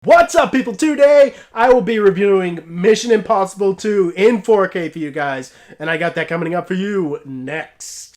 What's up, people? Today, I will be reviewing Mission Impossible 2 in 4K for you guys, and I got that coming up for you next.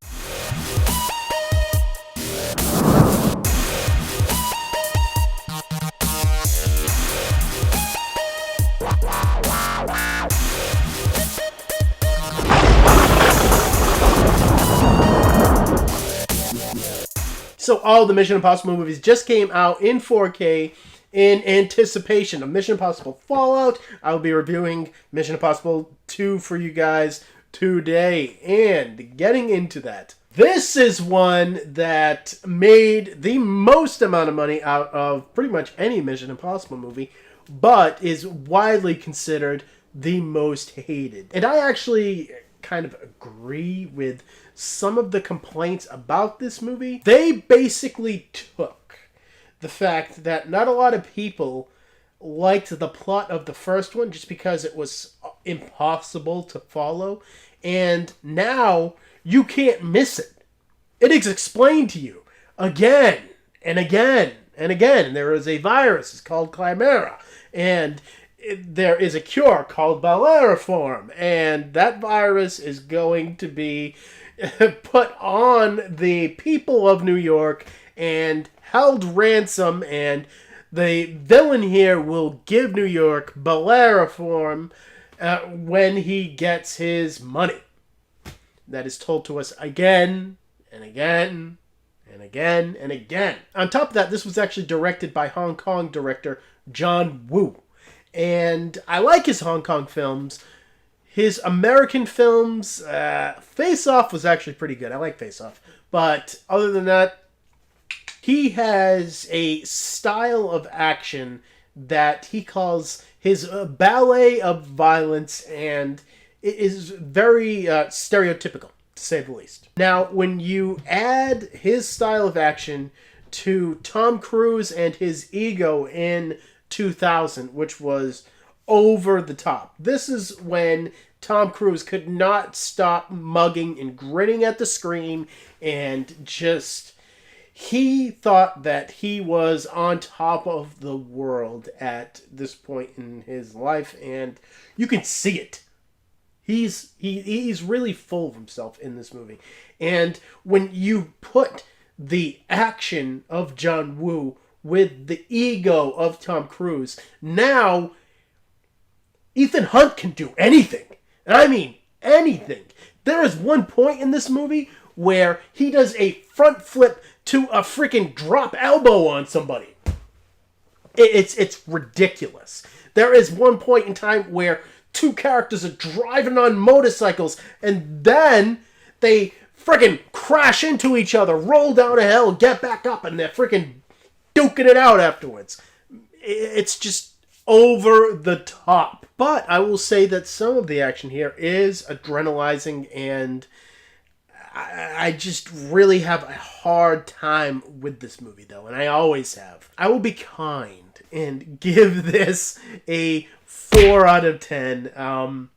So all the Mission Impossible movies just came out in 4K in anticipation of Mission Impossible Fallout. I will be reviewing Mission Impossible 2 for you guys today. And getting into that, this is one that made the most amount of money out of pretty much any Mission Impossible movie, but is widely considered the most hated. And I actually kind of agree with some of the complaints about this movie. They basically took the fact that not a lot of people liked the plot of the first one just because it was impossible to follow, and now you can't miss it. It is explained to you again and again and again. There is a virus, it's called Chimera, and there is a cure called Bellerophon, and that virus is going to be put on the people of New York and held ransom, and the villain here will give New York Bellerophon when he gets his money. That is told to us again and again and again and again. On top of that, this was actually directed by Hong Kong director John Woo. And I like his Hong Kong films. His American films, Face Off was actually pretty good. I like Face Off. But other than that, he has a style of action that he calls his ballet of violence, and it is very stereotypical, to say the least. Now, when you add his style of action to Tom Cruise and his ego in 2000, which was over the top. This is when Tom Cruise could not stop mugging and grinning at the screen, and just, he thought that he was on top of the world at this point in his life, and you can see it. He's really full of himself in this movie. And when you put the action of John Woo with the ego of Tom Cruise, now Ethan Hunt can do anything. And I mean anything. There is one point in this movie where he does a front flip to a freaking drop elbow on somebody. It's ridiculous. There is one point in time where two characters are driving on motorcycles, and then they freaking crash into each other, roll down a hill, get back up, and they're freaking duking it out afterwards. It's just over the top. But I will say that some of the action here is adrenalizing, and I just really have a hard time with this movie, though, and I always have. I will be kind and give this a 4 out of 10.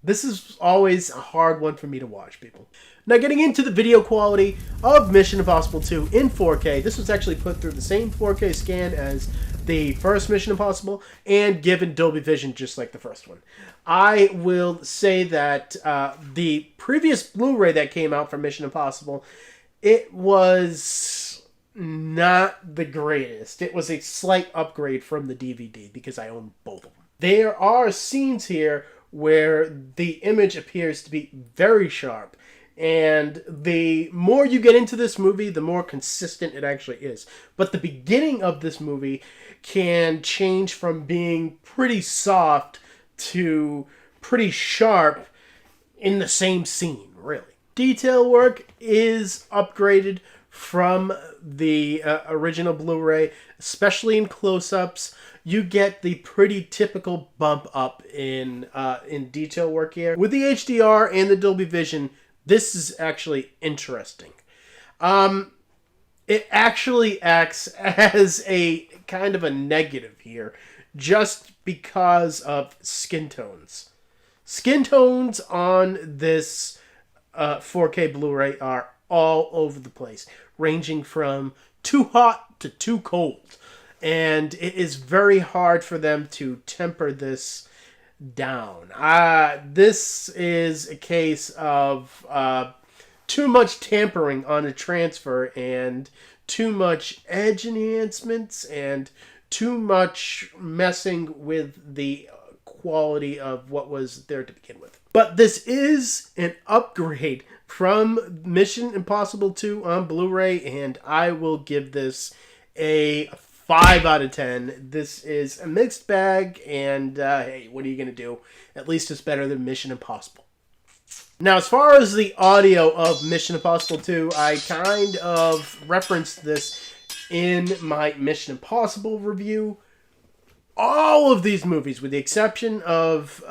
This is always a hard one for me to watch, people. Now, getting into the video quality of Mission Impossible 2 in 4K, this was actually put through the same 4K scan as the first Mission Impossible and given Dolby Vision just like the first one. I will say that the previous Blu-ray that came out for Mission Impossible, it was not the greatest. It was a slight upgrade from the DVD because I own both of them. There are scenes here where the image appears to be very sharp, and the more you get into this movie, the more consistent it actually is. But the beginning of this movie can change from being pretty soft to pretty sharp in the same scene, really. Detail work is upgraded from the original Blu-ray, especially in close-ups. You get the pretty typical bump up in detail work here. With the HDR and the Dolby Vision, this is actually interesting. It actually acts as a kind of a negative here, just because of skin tones. Skin tones on this 4K Blu-ray are all over the place, ranging from too hot to too cold. and it is very hard for them to temper this down. This is a case of too much tampering on a transfer and too much edge enhancements and too much messing with the quality of what was there to begin with. But this is an upgrade from Mission Impossible 2 on Blu-ray, and I will give this a 5 out of 10. This is a mixed bag, and hey, what are you going to do? At least it's better than Mission Impossible. Now, as far as the audio of Mission Impossible 2, I kind of referenced this in my Mission Impossible review. All of these movies, with the exception of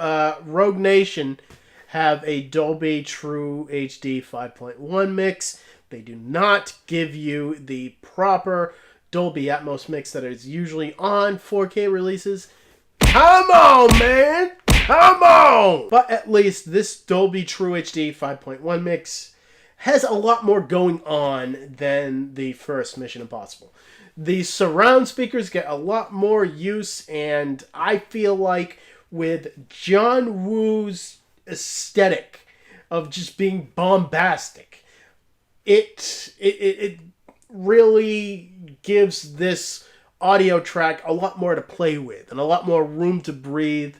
Rogue Nation, have a Dolby True HD 5.1 mix. They do not give you the proper Dolby Atmos mix that is usually on 4K releases. Come on, man! Come on! But at least this Dolby True HD 5.1 mix has a lot more going on than the first Mission Impossible. The surround speakers get a lot more use, and I feel like with John Woo's aesthetic of just being bombastic, it really gives this audio track a lot more to play with and a lot more room to breathe.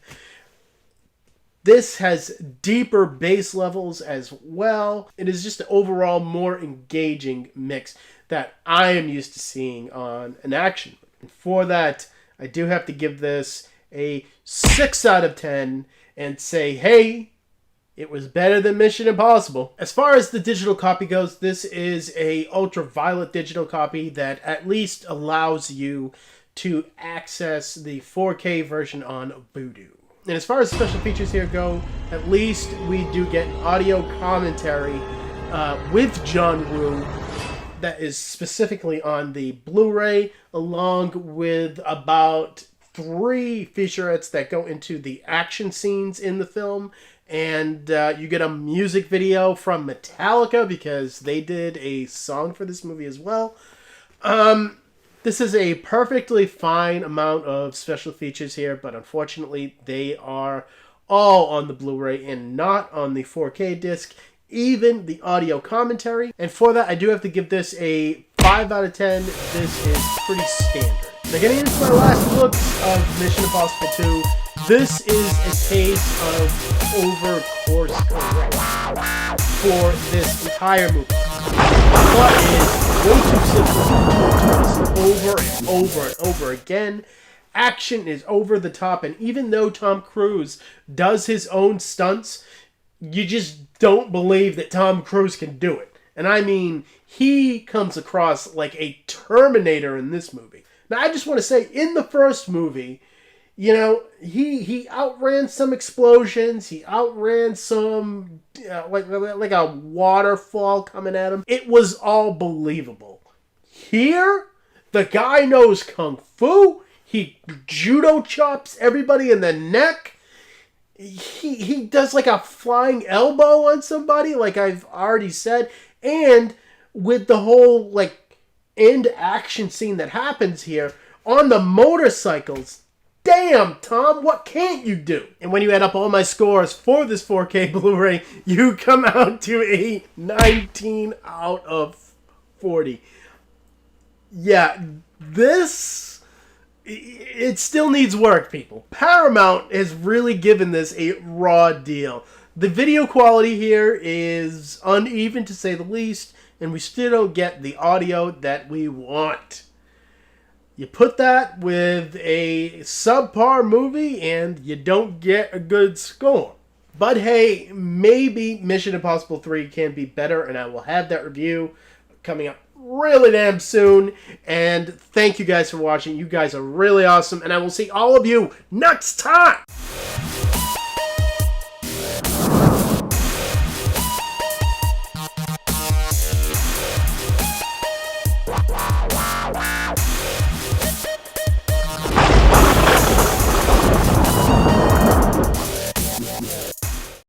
This has deeper bass levels as well. It is just an overall more engaging mix that I am used to seeing on an action movie. And for that, I do have to give this a 6 out of 10 and say, hey, it was better than Mission Impossible. As far as the digital copy goes, this is a ultraviolet digital copy that at least allows you to access the 4K version on Vudu. And as far as special features here go, at least we do get audio commentary with John Woo that is specifically on the Blu-ray, along with about 3 featurettes that go into the action scenes in the film. And you get a music video from Metallica because they did a song for this movie as well. This is a perfectly fine amount of special features here, but unfortunately they are all on the Blu-ray and not on the 4K disc, even the audio commentary. And for that, I do have to give this a 5 out of 10. This is pretty standard. Now, getting into my last looks of Mission Impossible 2, this is a case of over-course correct for this entire movie. The plot is way too simple over and over and over again. Action is over the top, and even though Tom Cruise does his own stunts, you just don't believe that Tom Cruise can do it. And I mean, he comes across like a Terminator in this movie. Now, I just want to say, in the first movie, you know, he outran some explosions. He outran some, like a waterfall coming at him. It was all believable. Here, the guy knows Kung Fu. He judo chops everybody in the neck. He does like a flying elbow on somebody, like I've already said. And with the whole, like, end action scene that happens here on the motorcycles, damn, Tom, what can't you do? And when you add up all my scores for this 4K Blu-ray, you come out to a 19 out of 40. Yeah, this, it still needs work, people. Paramount has really given this a raw deal. The video quality here is uneven, to say the least, and we still don't get the audio that we want. You put that with a subpar movie and you don't get a good score. But hey, maybe Mission Impossible 3 can be better, and I will have that review coming up really damn soon. And thank you guys for watching. You guys are really awesome, and I will see all of you next time.